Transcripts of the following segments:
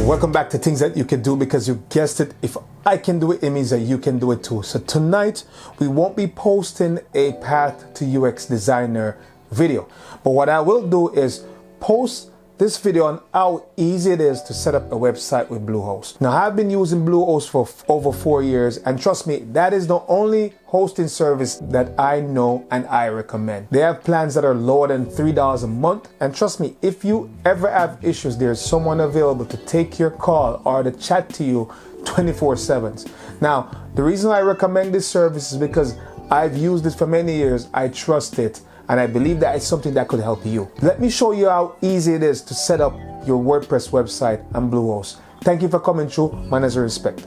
Welcome back to Things That You Can Do, because you guessed it, if I can do it, it means that you can do it too. So tonight we won't be posting a Path to UX Designer video, but what I will do is post this video on how easy it is to set up a website with Bluehost. Now, I've been using Bluehost for over 4 years, and trust me, that is the only hosting service that I know and I recommend. They have plans that are lower than $3 a month, and trust me, if you ever have issues, there's someone available to take your call or to chat to you 24/7. Now, the reason I recommend this service is because I've used it for many years, I trust it, and I believe that it's something that could help you. Let me show you how easy it is to set up your WordPress website on Bluehost. Thank you for coming through. Manners and respect.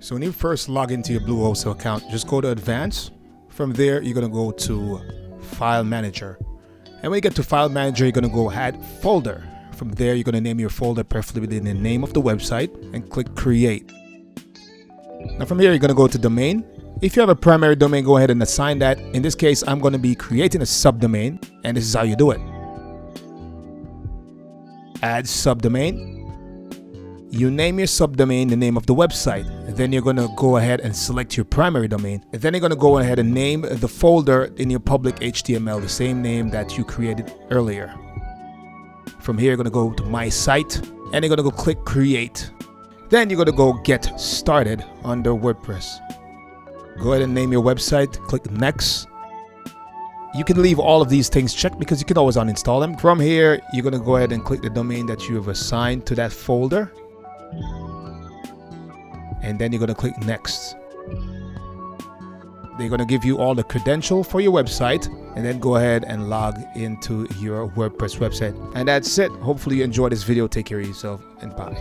So when you first log into your Bluehost account, just go to Advanced. From there, you're gonna go to File Manager. And when you get to File Manager, you're gonna go Add Folder. From there, you're gonna name your folder preferably within the name of the website and click Create. Now from here, you're gonna go to Domain. If you have a primary domain, go ahead and assign that. In this case, I'm going to be creating a subdomain, and this is how you do it. Add subdomain. You name your subdomain the name of the website. And then you're going to go ahead and select your primary domain. And then you're going to go ahead and name the folder in your public HTML, the same name that you created earlier. From here, you're going to go to My Site, and you're going to go click Create. Then you're going to go Get Started under WordPress. Go ahead and name your website, click Next. You can leave all of these things checked because you can always uninstall them. From here, you're going to go ahead and click the domain that you have assigned to that folder. And then you're going to click Next. They're going to give you all the credentials for your website, and then go ahead and log into your WordPress website. And that's it. Hopefully you enjoyed this video. Take care of yourself, and bye.